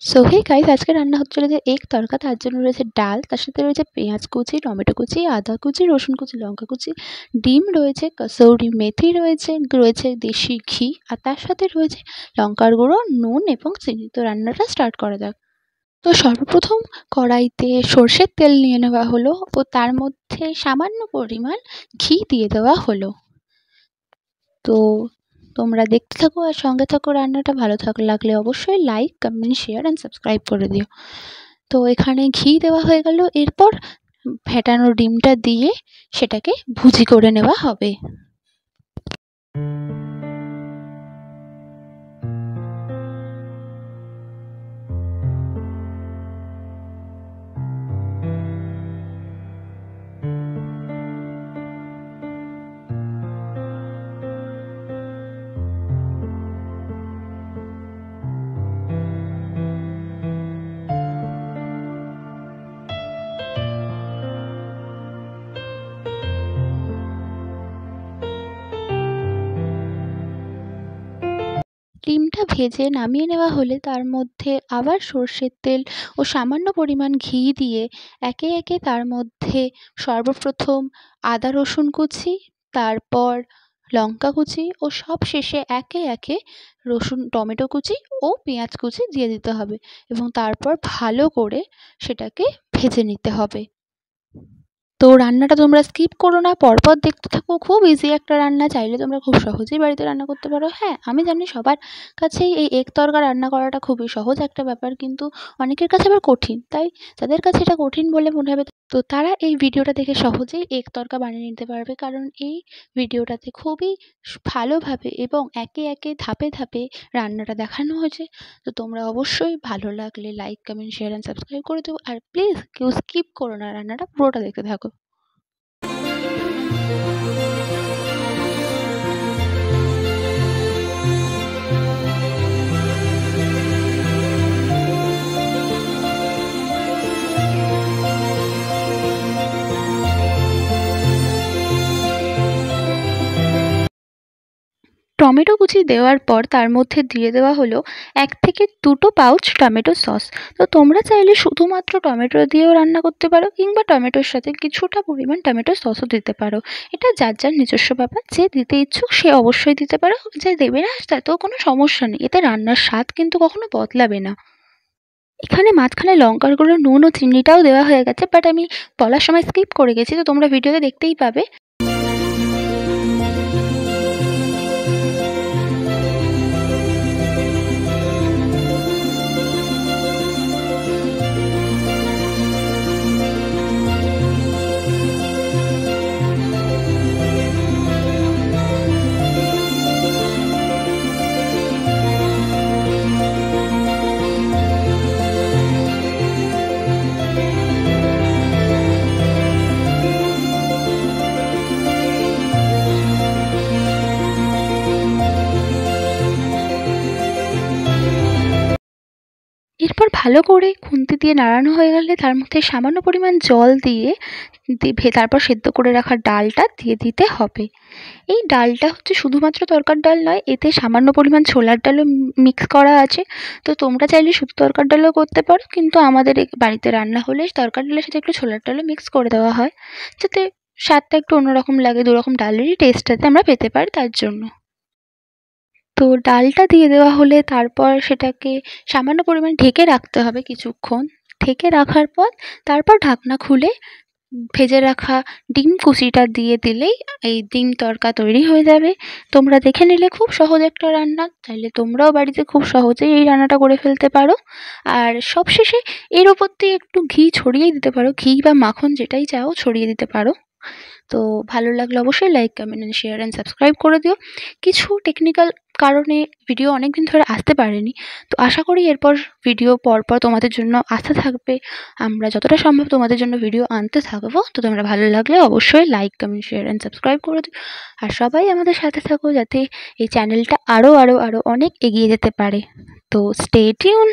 So hey guys, আজকে রান্না হচ্ছে যে এগ তড়কা। তার জন্য রয়েছে ডাল, তার সাথে রয়েছে পেঁয়াজ কুচি, টমেটো কুচি, আদা কুচি, রসুন কুচি, লঙ্কা কুচি, ডিম রয়েছে, কসৌরি মেথি রয়েছে, রয়েছে দেশি ঘি, আর তার সাথে রয়েছে লঙ্কার গুঁড়ো, নুন এবং চিনি। তো রান্নাটা স্টার্ট করা যাক। তো সর্বপ্রথম কড়াইতে সর্ষের তেল নিয়ে নেওয়া হলো ও তার মধ্যে সামান্য পরিমাণ ঘি দিয়ে দেওয়া হলো। তো তোমরা দেখতে থাকো আর সঙ্গে থাকো। রান্নাটা ভালো লাগলে অবশ্যই like, comment, share and subscribe করে দিও। তো এখানে ঘি দেওয়া হয়ে গেল। এরপর ফেটানো ডিমটা দিয়ে সেটাকে ভুজি করে নেওয়া হবে। ডিমটা ভেজে নামিয়ে নেওয়া হলে তার মধ্যে আবার সর্ষের তেল ও সামান্য পরিমাণ ঘি দিয়ে একে একে তার মধ্যে সর্বপ্রথম আদা রসুন কুচি, তারপর লঙ্কা কুচি ও সব শেষে একে একে টমেটো কুচি ও পেঁয়াজ কুচি দিয়ে দিতে হবে এবং তারপর ভালো করে সেটাকে ভেজে নিতে হবে। তো রান্নাটা তোমরা স্কিপ করো না, পরপর দেখতে থাকো। খুব ইজি একটা রান্না, চাইলে তোমরা খুব সহজেই বাড়িতে রান্না করতে পারো। হ্যাঁ, আমি জানি সবার কাছেই এই এগ তড়কা রান্না করাটা খুবই সহজ একটা ব্যাপার, কিন্তু অনেকের কাছে আবার কঠিন। তাই যাদের কাছে এটা কঠিন বলে মনে হবে তো তারা এই ভিডিওটা দেখে সহজেই এগ তড়কা বানিয়ে নিতে পারবে, কারণ এই ভিডিওটাতে খুবই ভালোভাবে এবং একে একে ধাপে ধাপে রান্নাটা দেখানো হয়েছে। তো তোমরা অবশ্যই ভালো লাগলে like, comment, share and subscribe করে দেবো। আর প্লিজ কেউ স্কিপ করো না, রান্নাটা পুরোটা দেখতে থাকো। টমেটো কুচি দেওয়ার পর তার মধ্যে দিয়ে দেওয়া হলো 1 থেকে 2টো পাউচ টমেটো সস। তো তোমরা চাইলে শুধুমাত্র টমেটো দিয়েও রান্না করতে পারো, কিংবা টমেটোর সাথে কিছুটা পরিমাণ টমেটো সসও দিতে পারো। এটা যার যার নিজস্ব ব্যাপার। যে দিতে ইচ্ছুক সে অবশ্যই দিতে পারো, যে দেবে না তাতেও কোনো সমস্যা নেই। এতে রান্নার স্বাদ কিন্তু কখনো বদলাবে না। এখানে মাঝখানে লঙ্কার গুঁড়ো, নুন ও চিনিটাও দেওয়া হয়ে গেছে, বাট আমি বলার সময় স্কিপ করে গেছি, তো তোমরা ভিডিওতে দেখতেই পাবে। এরপর ভালো করে খুন্তি দিয়ে নাড়ানো হয়ে গেলে তার মধ্যে সামান্য পরিমাণ জল দিয়ে তারপর সেদ্ধ করে রাখা ডালটা দিয়ে দিতে হবে। এই ডালটা হচ্ছে শুধুমাত্র তরকার ডাল নয়, এতে সামান্য পরিমাণ ছোলার ডালও মিক্স করা আছে। তো তোমরা চাইলে শুধু তরকার ডালও করতে পারো, কিন্তু আমাদের বাড়িতে রান্না হলে তরকার ডালের সাথে একটু ছোলার ডালও মিক্স করে দেওয়া হয়, যাতে স্বাদটা একটু অন্যরকম লাগে। দুরকম ডালেরই টেস্ট যাতে আমরা পেতে পারি তার জন্য। তো ডালটা দিয়ে দেওয়া হলে তারপর সেটাকে সামান্য পরিমাণ ঢেকে রাখতে হবে কিছুক্ষণ। ঢেকে রাখার পর তারপর ঢাকনা খুলে ভেজে রাখা ডিম কুচিটা দিয়ে দিলেই এই ডিম তড়কা তৈরি হয়ে যাবে। তোমরা দেখে নিলে খুব সহজ একটা রান্না, চাইলে তোমরাও বাড়িতে খুব সহজেই এই রান্নাটা করে ফেলতে পারো। আর সবশেষে এর ওপর দিয়ে একটু ঘি ছড়িয়ে দিতে পারো, ঘি বা মাখন যেটাই চাও ছড়িয়ে দিতে পারো। তো ভালো লাগলে অবশ্যই like, comment, share and subscribe করে দিও। কিছু টেকনিক্যাল কারণে ভিডিও অনেকদিন ধরে আসতে পারেনি, তো আশা করি এরপর ভিডিও পরপর তোমাদের জন্য আসতে থাকবে। আমরা যতটা সম্ভব তোমাদের জন্য ভিডিও আনতে থাকবো। তো তোমরা ভালো লাগলে অবশ্যই like, comment, share and subscribe করে দিও। আর সবাই আমাদের সাথে থাকো, যাতে এই চ্যানেলটা আরও আরও আরও অনেক এগিয়ে যেতে পারে। তো স্টে টিউন।